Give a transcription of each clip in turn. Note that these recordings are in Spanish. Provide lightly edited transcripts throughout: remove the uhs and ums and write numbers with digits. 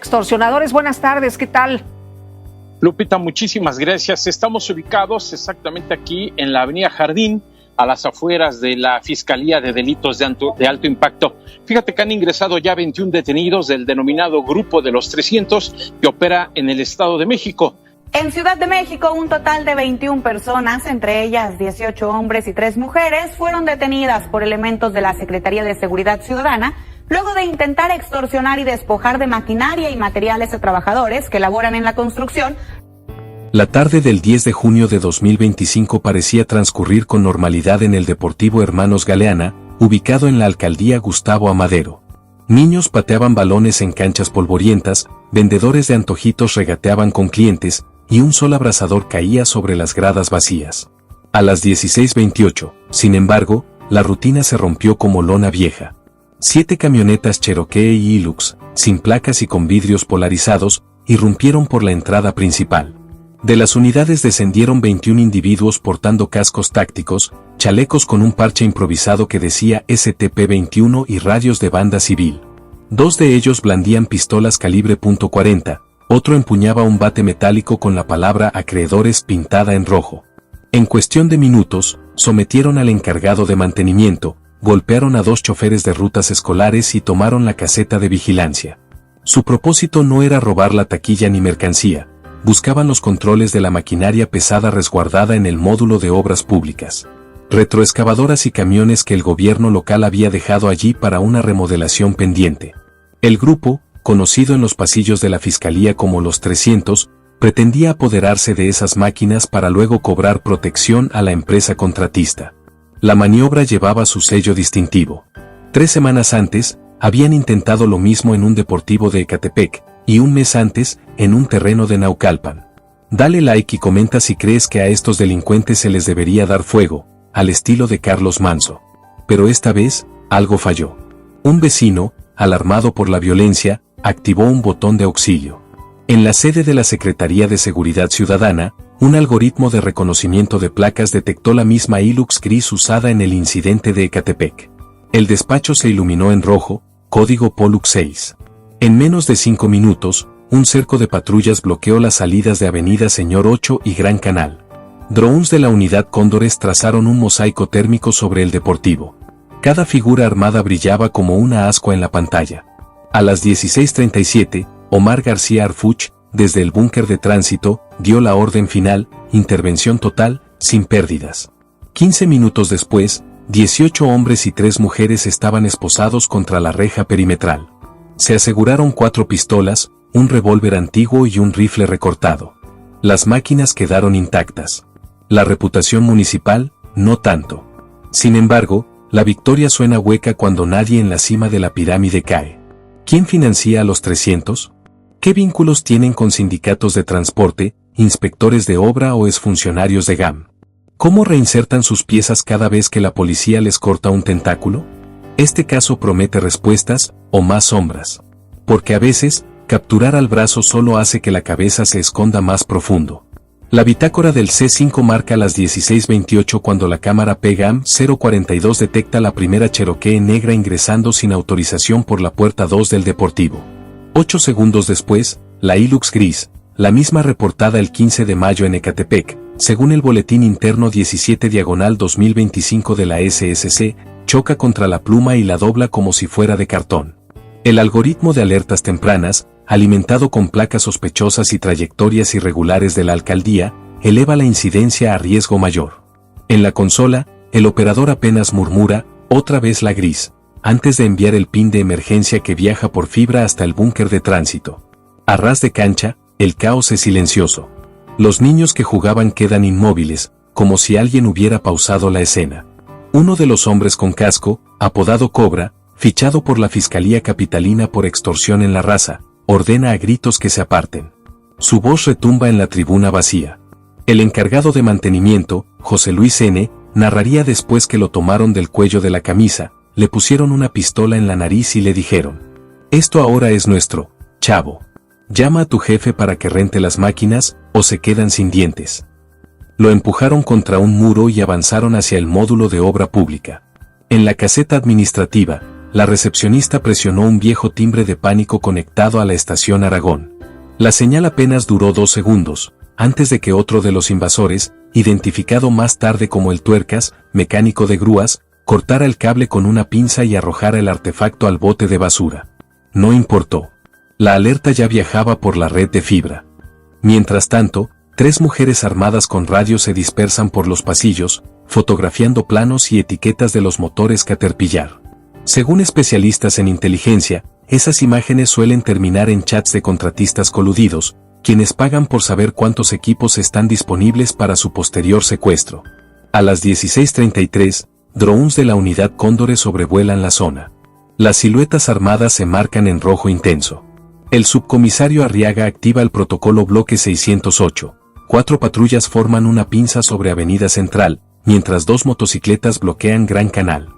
Extorsionadores, buenas tardes, ¿qué tal? Lupita, muchísimas gracias. Estamos ubicados exactamente aquí en la Avenida Jardín, a las afueras de la Fiscalía de Delitos de Alto Impacto. Fíjate que han ingresado ya 21 detenidos del denominado Grupo de los 300 que opera en el Estado de México. En Ciudad de México, un total de 21 personas, entre ellas 18 hombres y 3 mujeres, fueron detenidas por elementos de la Secretaría de Seguridad Ciudadana, luego de intentar extorsionar y despojar de maquinaria y materiales a trabajadores que laboran en la construcción. La tarde del 10 de junio de 2025 parecía transcurrir con normalidad en el Deportivo Hermanos Galeana, ubicado en la alcaldía Gustavo Amadero. Niños pateaban balones en canchas polvorientas, vendedores de antojitos regateaban con clientes, y un sol abrasador caía sobre las gradas vacías. A las 16:28, sin embargo, la rutina se rompió como lona vieja. 7 camionetas Cherokee y Hilux, sin placas y con vidrios polarizados, irrumpieron por la entrada principal. De las unidades descendieron 21 individuos portando cascos tácticos, chalecos con un parche improvisado que decía STP-21 y radios de banda civil. 2 de ellos blandían pistolas calibre .40, otro empuñaba un bate metálico con la palabra acreedores pintada en rojo. En cuestión de minutos, sometieron al encargado de mantenimiento, golpearon a 2 choferes de rutas escolares y tomaron la caseta de vigilancia. Su propósito no era robar la taquilla ni mercancía, buscaban los controles de la maquinaria pesada resguardada en el módulo de obras públicas. Retroexcavadoras y camiones que el gobierno local había dejado allí para una remodelación pendiente. El grupo, conocido en los pasillos de la Fiscalía como los 300, pretendía apoderarse de esas máquinas para luego cobrar protección a la empresa contratista. La maniobra llevaba su sello distintivo. 3 semanas antes, habían intentado lo mismo en un deportivo de Ecatepec, y un mes antes, en un terreno de Naucalpan. Dale like y comenta si crees que a estos delincuentes se les debería dar fuego, al estilo de Carlos Manso. Pero esta vez, algo falló. Un vecino, alarmado por la violencia, activó un botón de auxilio. En la sede de la Secretaría de Seguridad Ciudadana, un algoritmo de reconocimiento de placas detectó la misma Hilux gris usada en el incidente de Ecatepec. El despacho se iluminó en rojo, código Pollux 6. En menos de 5 minutos, un cerco de patrullas bloqueó las salidas de Avenida Señor 8 y Gran Canal. Drones de la unidad Cóndores trazaron un mosaico térmico sobre el deportivo. Cada figura armada brillaba como una ascua en la pantalla. A las 16:37, Omar García Arfuch, desde el búnker de tránsito, dio la orden final, intervención total, sin pérdidas. 15 minutos después, 18 hombres y 3 mujeres estaban esposados contra la reja perimetral. Se aseguraron 4 pistolas, un revólver antiguo y un rifle recortado. Las máquinas quedaron intactas. La reputación municipal, no tanto. Sin embargo, la victoria suena hueca cuando nadie en la cima de la pirámide cae. ¿Quién financia a los 300? ¿Qué vínculos tienen con sindicatos de transporte, inspectores de obra o exfuncionarios de GAM? ¿Cómo reinsertan sus piezas cada vez que la policía les corta un tentáculo? Este caso promete respuestas, o más sombras. Porque a veces, capturar al brazo solo hace que la cabeza se esconda más profundo. La bitácora del C5 marca las 16:28 cuando la cámara PGAM 042 detecta la primera Cherokee negra ingresando sin autorización por la puerta 2 del deportivo. 8 segundos después, la Hilux gris, la misma reportada el 15 de mayo en Ecatepec, según el boletín interno 17/2025 de la SSC, choca contra la pluma y la dobla como si fuera de cartón. El algoritmo de alertas tempranas, alimentado con placas sospechosas y trayectorias irregulares de la alcaldía, eleva la incidencia a riesgo mayor. En la consola, el operador apenas murmura, otra vez la gris, antes de enviar el pin de emergencia que viaja por fibra hasta el búnker de tránsito. A ras de cancha, el caos es silencioso. Los niños que jugaban quedan inmóviles, como si alguien hubiera pausado la escena. Uno de los hombres con casco, apodado Cobra, fichado por la Fiscalía Capitalina por extorsión en la raza, ordena a gritos que se aparten. Su voz retumba en la tribuna vacía. El encargado de mantenimiento, José Luis N., narraría después que lo tomaron del cuello de la camisa, le pusieron una pistola en la nariz y le dijeron: «Esto ahora es nuestro, chavo. Llama a tu jefe para que rente las máquinas, o se quedan sin dientes». Lo empujaron contra un muro y avanzaron hacia el módulo de obra pública. En la caseta administrativa, la recepcionista presionó un viejo timbre de pánico conectado a la estación Aragón. La señal apenas duró 2 segundos, antes de que otro de los invasores, identificado más tarde como el Tuercas, mecánico de grúas, cortara el cable con una pinza y arrojara el artefacto al bote de basura. No importó. La alerta ya viajaba por la red de fibra. Mientras tanto, 3 mujeres armadas con radios se dispersan por los pasillos, fotografiando planos y etiquetas de los motores Caterpillar. Según especialistas en inteligencia, esas imágenes suelen terminar en chats de contratistas coludidos, quienes pagan por saber cuántos equipos están disponibles para su posterior secuestro. A las 16:33, drones de la unidad Cóndores sobrevuelan la zona. Las siluetas armadas se marcan en rojo intenso. El subcomisario Arriaga activa el protocolo bloque 608. 4 patrullas forman una pinza sobre Avenida Central, mientras 2 motocicletas bloquean Gran Canal.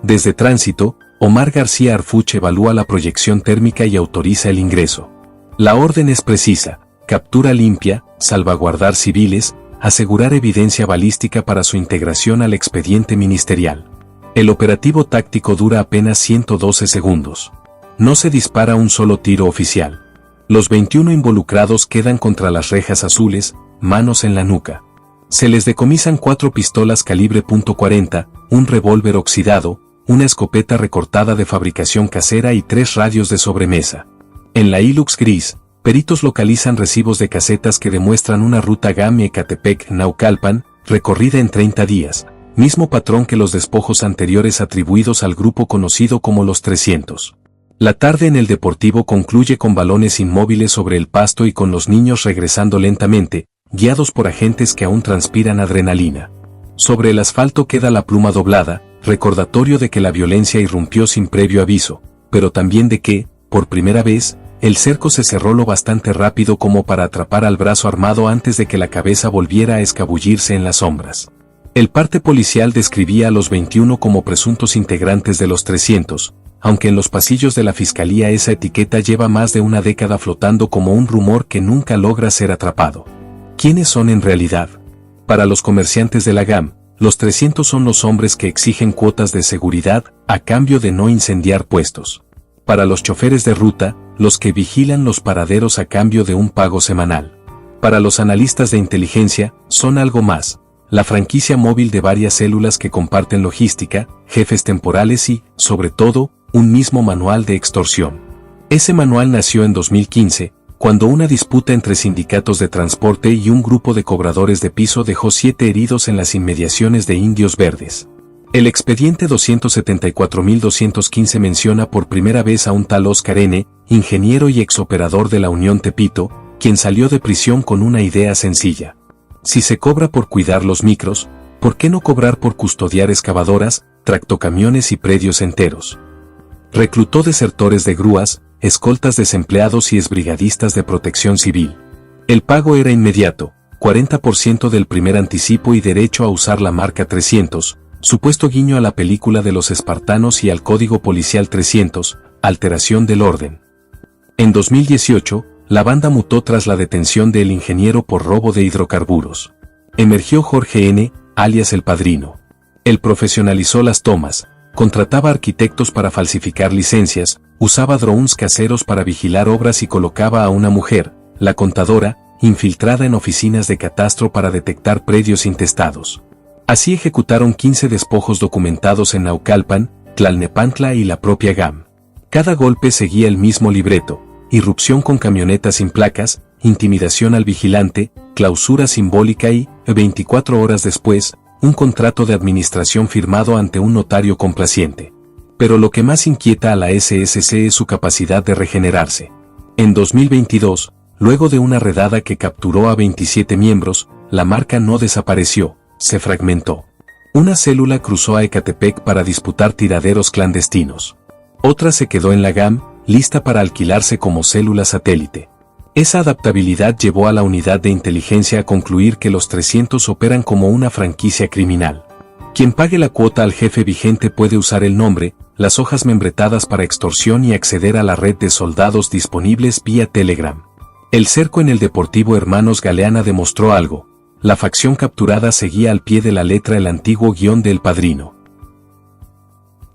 Desde Tránsito, Omar García Arfuch evalúa la proyección térmica y autoriza el ingreso. La orden es precisa: captura limpia, salvaguardar civiles, asegurar evidencia balística para su integración al expediente ministerial. El operativo táctico dura apenas 112 segundos. No se dispara un solo tiro oficial. Los 21 involucrados quedan contra las rejas azules, manos en la nuca. Se les decomisan 4 pistolas calibre .40, un revólver oxidado, una escopeta recortada de fabricación casera y 3 radios de sobremesa. En la Hilux gris, peritos localizan recibos de casetas que demuestran una ruta GAM-Ecatepec-Naucalpan, recorrida en 30 días, mismo patrón que los despojos anteriores atribuidos al grupo conocido como los 300. La tarde en el Deportivo concluye con balones inmóviles sobre el pasto y con los niños regresando lentamente, guiados por agentes que aún transpiran adrenalina. Sobre el asfalto queda la pluma doblada, recordatorio de que la violencia irrumpió sin previo aviso, pero también de que, por primera vez, el cerco se cerró lo bastante rápido como para atrapar al brazo armado antes de que la cabeza volviera a escabullirse en las sombras. El parte policial describía a los 21 como presuntos integrantes de los 300, aunque en los pasillos de la fiscalía esa etiqueta lleva más de una década flotando como un rumor que nunca logra ser atrapado. ¿Quiénes son en realidad? Para los comerciantes de la GAM, los 300 son los hombres que exigen cuotas de seguridad a cambio de no incendiar puestos. Para los choferes de ruta, los que vigilan los paraderos a cambio de un pago semanal. Para los analistas de inteligencia, son algo más: la franquicia móvil de varias células que comparten logística, jefes temporales y, sobre todo, un mismo manual de extorsión. Ese manual nació en 2015, cuando una disputa entre sindicatos de transporte y un grupo de cobradores de piso dejó 7 heridos en las inmediaciones de Indios Verdes. El expediente 274.215 menciona por primera vez a un tal Oscar N., ingeniero y exoperador de la Unión Tepito, quien salió de prisión con una idea sencilla. Si se cobra por cuidar los micros, ¿por qué no cobrar por custodiar excavadoras, tractocamiones y predios enteros? Reclutó desertores de grúas, escoltas desempleados y exbrigadistas de protección civil. El pago era inmediato: 40% del primer anticipo y derecho a usar la marca 300, supuesto guiño a la película de los espartanos y al Código Policial 300, alteración del orden. En 2018, la banda mutó tras la detención del ingeniero por robo de hidrocarburos. Emergió Jorge N., alias El Padrino. Él profesionalizó las tomas, contrataba arquitectos para falsificar licencias, usaba drones caseros para vigilar obras y colocaba a una mujer, la contadora, infiltrada en oficinas de catastro para detectar predios intestados. Así ejecutaron 15 despojos documentados en Naucalpan, Tlalnepantla y la propia GAM. Cada golpe seguía el mismo libreto: irrupción con camionetas sin placas, intimidación al vigilante, clausura simbólica y, 24 horas después, un contrato de administración firmado ante un notario complaciente. Pero lo que más inquieta a la SSC es su capacidad de regenerarse. En 2022, luego de una redada que capturó a 27 miembros, la marca no desapareció, se fragmentó. Una célula cruzó a Ecatepec para disputar tiraderos clandestinos. Otra se quedó en la GAM, lista para alquilarse como célula satélite. Esa adaptabilidad llevó a la unidad de inteligencia a concluir que los 300 operan como una franquicia criminal. Quien pague la cuota al jefe vigente puede usar el nombre, las hojas membretadas para extorsión y acceder a la red de soldados disponibles vía Telegram. El cerco en el Deportivo Hermanos Galeana demostró algo: la facción capturada seguía al pie de la letra el antiguo guión de El Padrino.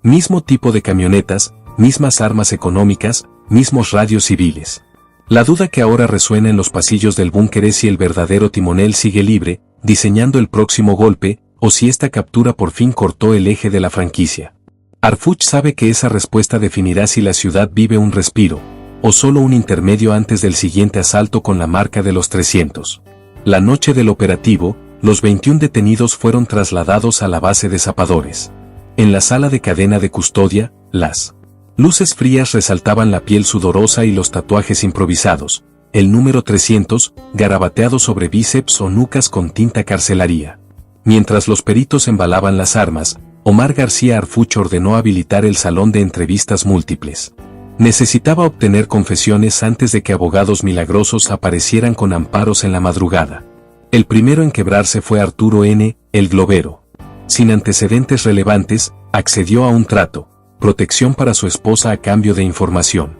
Mismo tipo de camionetas, mismas armas económicas, mismos radios civiles. La duda que ahora resuena en los pasillos del búnker es si el verdadero timonel sigue libre, diseñando el próximo golpe, o si esta captura por fin cortó el eje de la franquicia. Harfuch sabe que esa respuesta definirá si la ciudad vive un respiro, o solo un intermedio antes del siguiente asalto con la marca de los 300. La noche del operativo, los 21 detenidos fueron trasladados a la base de zapadores. En la sala de cadena de custodia, las luces frías resaltaban la piel sudorosa y los tatuajes improvisados, el número 300, garabateado sobre bíceps o nucas con tinta carcelaria. Mientras los peritos embalaban las armas, Omar García Harfuch ordenó habilitar el salón de entrevistas múltiples. Necesitaba obtener confesiones antes de que abogados milagrosos aparecieran con amparos en la madrugada. El primero en quebrarse fue Arturo N., el globero. Sin antecedentes relevantes, accedió a un trato, protección para su esposa a cambio de información.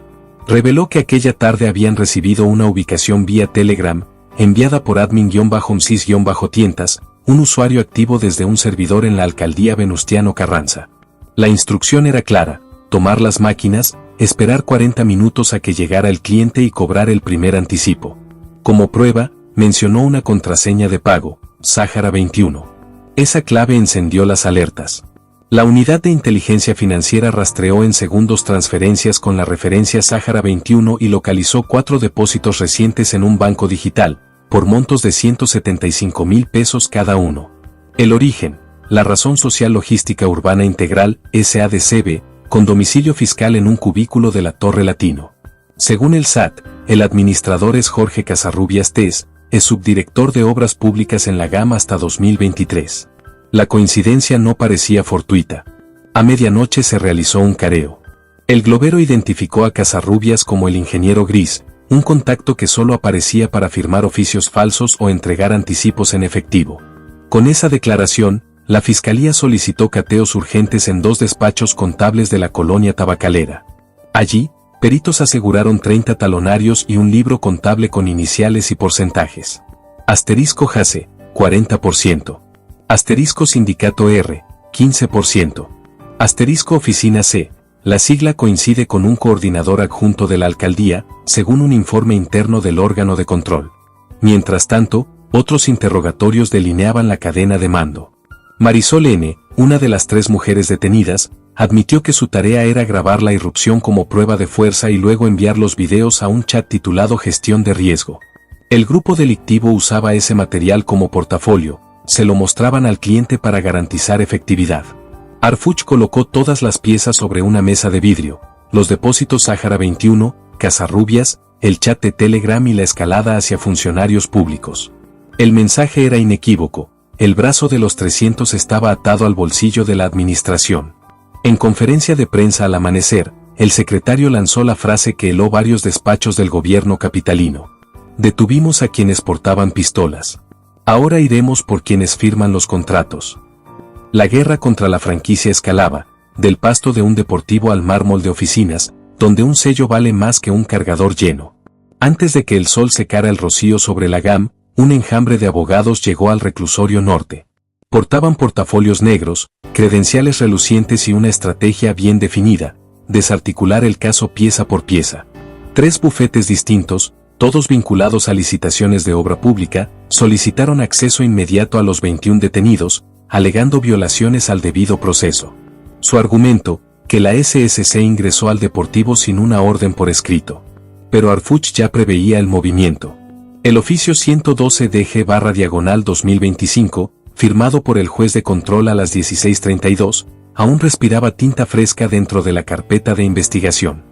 Reveló que aquella tarde habían recibido una ubicación vía Telegram, enviada por admin-msis-tientas, un usuario activo desde un servidor en la alcaldía Venustiano Carranza. La instrucción era clara: tomar las máquinas, esperar 40 minutos a que llegara el cliente y cobrar el primer anticipo. Como prueba, mencionó una contraseña de pago, Sáhara 21. Esa clave encendió las alertas. La unidad de inteligencia financiera rastreó en segundos transferencias con la referencia Sáhara 21 y localizó 4 depósitos recientes en un banco digital, por montos de 175,000 pesos cada uno. El origen: la Razón Social Logística Urbana Integral, SADCB, con domicilio fiscal en un cubículo de la Torre Latino. Según el SAT, el administrador es Jorge Casarrubias Tez, es subdirector de Obras Públicas en la GAM hasta 2023. La coincidencia no parecía fortuita. A medianoche se realizó un careo. El globero identificó a Casarrubias como el ingeniero gris, un contacto que solo aparecía para firmar oficios falsos o entregar anticipos en efectivo. Con esa declaración, la Fiscalía solicitó cateos urgentes en 2 despachos contables de la colonia tabacalera. Allí, peritos aseguraron 30 talonarios y un libro contable con iniciales y porcentajes. Asterisco JACE, 40%. Asterisco Sindicato R, 15%. Asterisco Oficina C. La sigla coincide con un coordinador adjunto de la alcaldía, según un informe interno del órgano de control. Mientras tanto, otros interrogatorios delineaban la cadena de mando. Marisol N., una de las 3 mujeres detenidas, admitió que su tarea era grabar la irrupción como prueba de fuerza y luego enviar los videos a un chat titulado Gestión de Riesgo. El grupo delictivo usaba ese material como portafolio, se lo mostraban al cliente para garantizar efectividad. Harfuch colocó todas las piezas sobre una mesa de vidrio: los depósitos Sáhara 21, Casarrubias, el chat de Telegram y la escalada hacia funcionarios públicos. El mensaje era inequívoco: el brazo de los 300 estaba atado al bolsillo de la administración. En conferencia de prensa al amanecer, el secretario lanzó la frase que heló varios despachos del gobierno capitalino: detuvimos a quienes portaban pistolas. Ahora iremos por quienes firman los contratos. La guerra contra la franquicia escalaba, del pasto de un deportivo al mármol de oficinas, donde un sello vale más que un cargador lleno. Antes de que el sol secara el rocío sobre la GAM, un enjambre de abogados llegó al reclusorio norte. Portaban portafolios negros, credenciales relucientes y una estrategia bien definida: desarticular el caso pieza por pieza. 3 bufetes distintos, todos vinculados a licitaciones de obra pública, solicitaron acceso inmediato a los 21 detenidos, alegando violaciones al debido proceso. Su argumento: que la SSC ingresó al Deportivo sin una orden por escrito. Pero Harfuch ya preveía el movimiento. El oficio 112-DG/2025, firmado por el juez de control a las 16:32, aún respiraba tinta fresca dentro de la carpeta de investigación.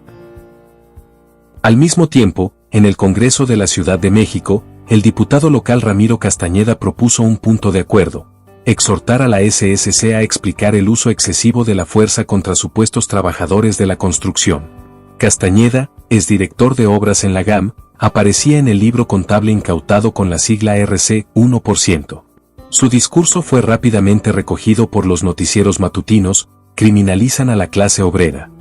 Al mismo tiempo, en el Congreso de la Ciudad de México, el diputado local Ramiro Castañeda propuso un punto de acuerdo: exhortar a la SSC a explicar el uso excesivo de la fuerza contra supuestos trabajadores de la construcción. Castañeda, exdirector de obras en la GAM, aparecía en el libro contable incautado con la sigla RC 1%. Su discurso fue rápidamente recogido por los noticieros matutinos: criminalizan a la clase obrera.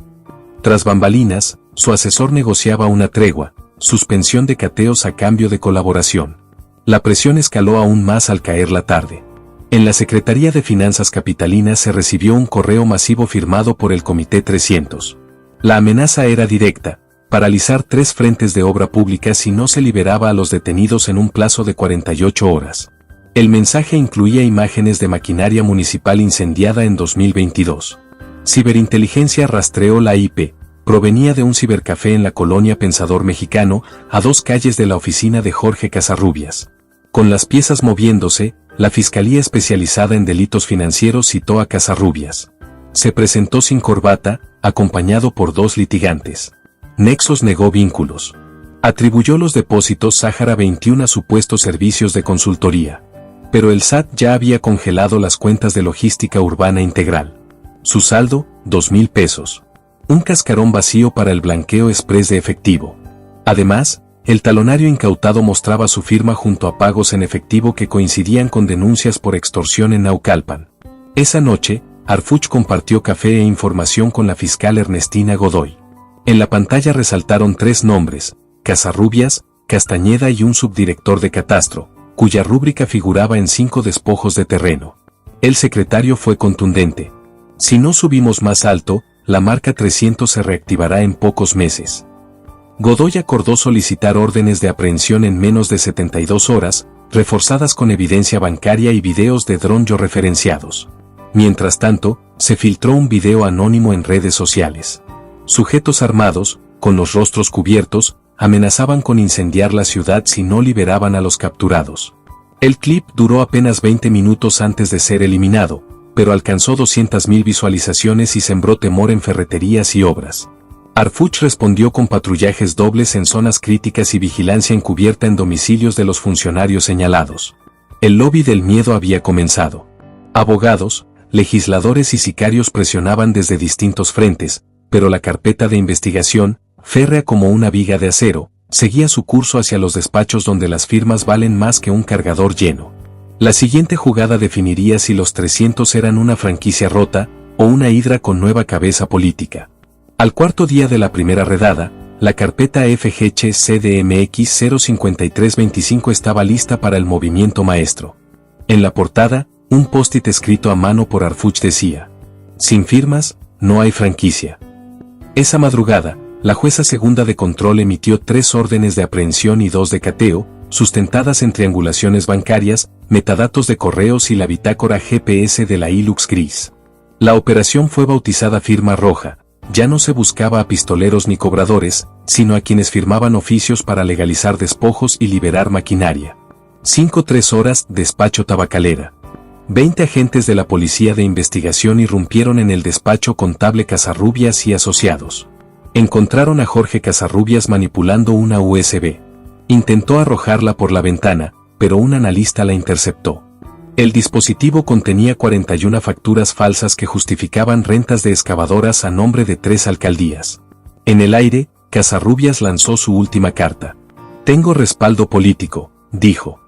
Tras bambalinas, su asesor negociaba una tregua, suspensión de cateos a cambio de colaboración. La presión escaló aún más al caer la tarde. En la Secretaría de Finanzas Capitalina se recibió un correo masivo firmado por el Comité 300. La amenaza era directa: paralizar 3 frentes de obra pública si no se liberaba a los detenidos en un plazo de 48 horas. El mensaje incluía imágenes de maquinaria municipal incendiada en 2022. Ciberinteligencia rastreó la IP. Provenía de un cibercafé en la colonia Pensador Mexicano, a 2 calles de la oficina de Jorge Casarrubias. Con las piezas moviéndose, la Fiscalía Especializada en Delitos Financieros citó a Casarrubias. Se presentó sin corbata, acompañado por 2 litigantes. Nexos negó vínculos. Atribuyó los depósitos Sáhara 21 a supuestos servicios de consultoría. Pero el SAT ya había congelado las cuentas de Logística Urbana Integral. Su saldo, 2,000 pesos. Un cascarón vacío para el blanqueo exprés de efectivo. Además, el talonario incautado mostraba su firma junto a pagos en efectivo que coincidían con denuncias por extorsión en Naucalpan. Esa noche, Harfuch compartió café e información con la fiscal Ernestina Godoy. En la pantalla resaltaron 3 nombres: Casarrubias, Castañeda y un subdirector de catastro, cuya rúbrica figuraba en 5 despojos de terreno. El secretario fue contundente: si no subimos más alto, la marca 300 se reactivará en pocos meses. Godoy acordó solicitar órdenes de aprehensión en menos de 72 horas, reforzadas con evidencia bancaria y videos de dron georreferenciados. Mientras tanto, se filtró un video anónimo en redes sociales. Sujetos armados, con los rostros cubiertos, amenazaban con incendiar la ciudad si no liberaban a los capturados. El clip duró apenas 20 minutos antes de ser eliminado, pero alcanzó 200,000 visualizaciones y sembró temor en ferreterías y obras. Harfuch respondió con patrullajes dobles en zonas críticas y vigilancia encubierta en domicilios de los funcionarios señalados. El lobby del miedo había comenzado. Abogados, legisladores y sicarios presionaban desde distintos frentes, pero la carpeta de investigación, férrea como una viga de acero, seguía su curso hacia los despachos donde las firmas valen más que un cargador lleno. La siguiente jugada definiría si los 300 eran una franquicia rota, o una hidra con nueva cabeza política. Al cuarto día de la primera redada, la carpeta FGC CDMX 05325 estaba lista para el movimiento maestro. En la portada, un post-it escrito a mano por Harfuch decía: sin firmas, no hay franquicia. Esa madrugada, la jueza segunda de control emitió 3 órdenes de aprehensión y 2 de cateo, sustentadas en triangulaciones bancarias, metadatos de correos y la bitácora GPS de la Hilux Gris. La operación fue bautizada Firma Roja. Ya no se buscaba a pistoleros ni cobradores, sino a quienes firmaban oficios para legalizar despojos y liberar maquinaria. 5-3 horas, despacho Tabacalera. 20 agentes de la Policía de Investigación irrumpieron en el despacho contable Casarrubias y asociados. Encontraron a Jorge Casarrubias manipulando una USB. Intentó arrojarla por la ventana, pero un analista la interceptó. El dispositivo contenía 41 facturas falsas que justificaban rentas de excavadoras a nombre de 3 alcaldías. En el aire, Casarrubias lanzó su última carta. Tengo respaldo político, dijo.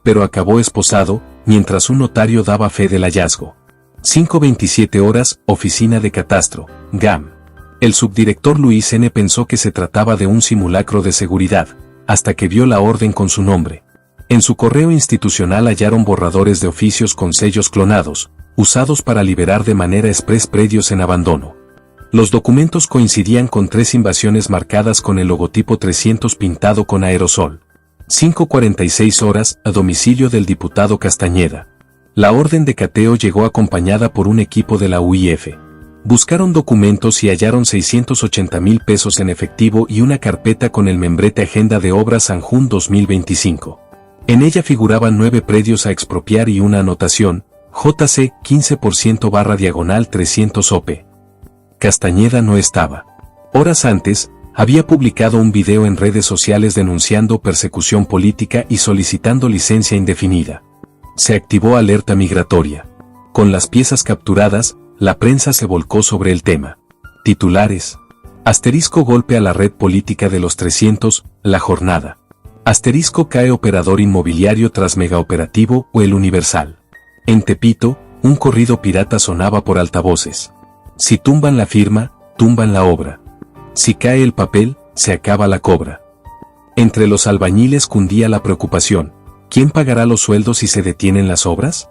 Pero acabó esposado, mientras un notario daba fe del hallazgo. 5:27 horas, oficina de catastro, GAM. El subdirector Luis N. pensó que se trataba de un simulacro de seguridad, hasta que vio la orden con su nombre. En su correo institucional hallaron borradores de oficios con sellos clonados, usados para liberar de manera express predios en abandono. Los documentos coincidían con 3 invasiones marcadas con el logotipo 300 pintado con aerosol. 5:46 horas, a domicilio del diputado Castañeda. La orden de cateo llegó acompañada por un equipo de la UIF. Buscaron documentos y hallaron 680,000 pesos en efectivo y una carpeta con el membrete Agenda de Obras Sanjún 2025. En ella figuraban 9 predios a expropiar y una anotación, JC 15%/300 OP. Castañeda no estaba. Horas antes, había publicado un video en redes sociales denunciando persecución política y solicitando licencia indefinida. Se activó alerta migratoria. Con las piezas capturadas, la prensa se volcó sobre el tema. Titulares. Asterisco golpe a la red política de los 300, La Jornada. Asterisco cae operador inmobiliario tras megaoperativo o El Universal. En Tepito, un corrido pirata sonaba por altavoces. Si tumban la firma, tumban la obra. Si cae el papel, se acaba la cobra. Entre los albañiles cundía la preocupación. ¿Quién pagará los sueldos si se detienen las obras?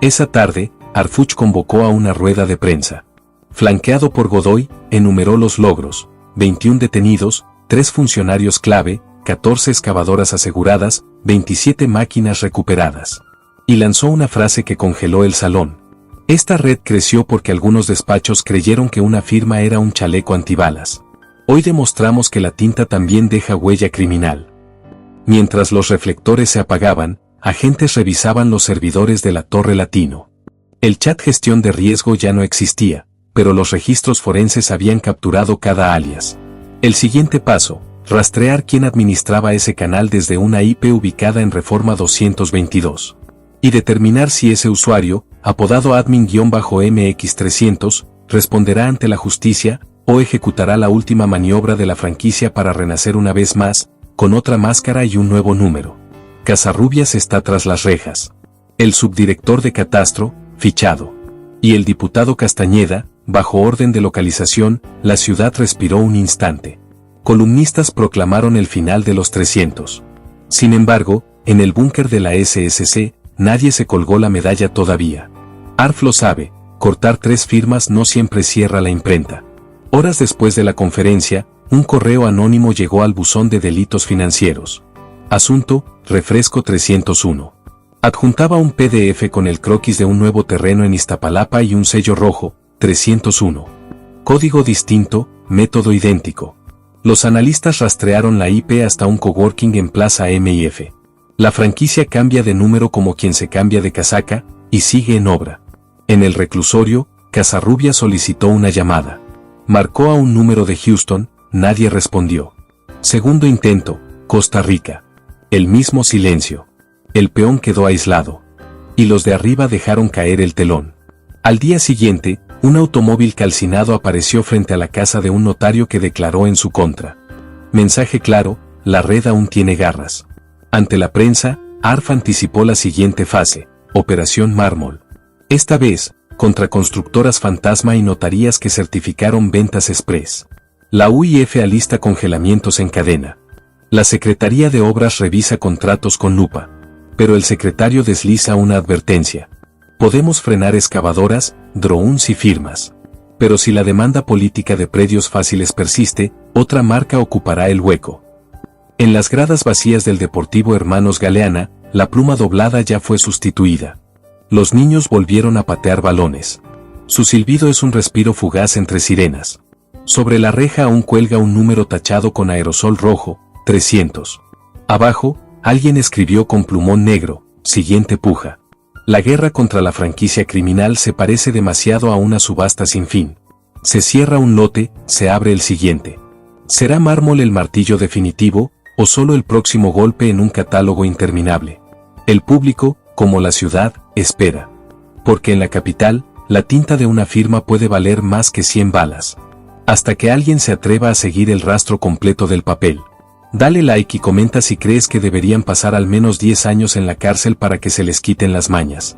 Esa tarde, Harfuch convocó a una rueda de prensa. Flanqueado por Godoy, enumeró los logros: 21 detenidos, 3 funcionarios clave, 14 excavadoras aseguradas, 27 máquinas recuperadas. Y lanzó una frase que congeló el salón. Esta red creció porque algunos despachos creyeron que una firma era un chaleco antibalas. Hoy demostramos que la tinta también deja huella criminal. Mientras los reflectores se apagaban, agentes revisaban los servidores de la Torre Latino. El chat gestión de riesgo ya no existía, pero los registros forenses habían capturado cada alias. El siguiente paso: rastrear quién administraba ese canal desde una IP ubicada en Reforma 222. Y determinar si ese usuario, apodado admin-MX300, responderá ante la justicia, o ejecutará la última maniobra de la franquicia para renacer una vez más, con otra máscara y un nuevo número. Casarrubias está tras las rejas. El subdirector de Catastro, fichado. Y el diputado Castañeda, bajo orden de localización. La ciudad respiró un instante. Columnistas proclamaron el final de los 300. Sin embargo, en el búnker de la SSC, nadie se colgó la medalla todavía. Arf lo sabe, cortar 3 firmas no siempre cierra la imprenta. Horas después de la conferencia, un correo anónimo llegó al buzón de delitos financieros. Asunto: refresco 301. Adjuntaba un PDF con el croquis de un nuevo terreno en Iztapalapa y un sello rojo: 301. Código distinto, método idéntico. Los analistas rastrearon la IP hasta un coworking en Plaza MIF. La franquicia cambia de número como quien se cambia de casaca, y sigue en obra. En el reclusorio, Casarrubias solicitó una llamada. Marcó a un número de Houston, nadie respondió. Segundo intento, Costa Rica. El mismo silencio. El peón quedó aislado. Y los de arriba dejaron caer el telón. Al día siguiente, un automóvil calcinado apareció frente a la casa de un notario que declaró en su contra. Mensaje claro: la red aún tiene garras. Ante la prensa, ARF anticipó la siguiente fase: Operación Mármol. Esta vez, contra constructoras fantasma y notarías que certificaron ventas express. La UIF alista congelamientos en cadena. La Secretaría de Obras revisa contratos con lupa. Pero el secretario desliza una advertencia. Podemos frenar excavadoras, drones y firmas. Pero si la demanda política de predios fáciles persiste, otra marca ocupará el hueco. En las gradas vacías del Deportivo Hermanos Galeana, la pluma doblada ya fue sustituida. Los niños volvieron a patear balones. Su silbido es un respiro fugaz entre sirenas. Sobre la reja aún cuelga un número tachado con aerosol rojo: 300. Abajo, alguien escribió con plumón negro: siguiente puja. La guerra contra la franquicia criminal se parece demasiado a una subasta sin fin. Se cierra un lote, se abre el siguiente. ¿Será Mármol el martillo definitivo, o solo el próximo golpe en un catálogo interminable? El público, como la ciudad, espera. Porque en la capital, la tinta de una firma puede valer más que 100 balas. Hasta que alguien se atreva a seguir el rastro completo del papel. Dale like y comenta si crees que deberían pasar al menos 10 años en la cárcel para que se les quiten las mañas.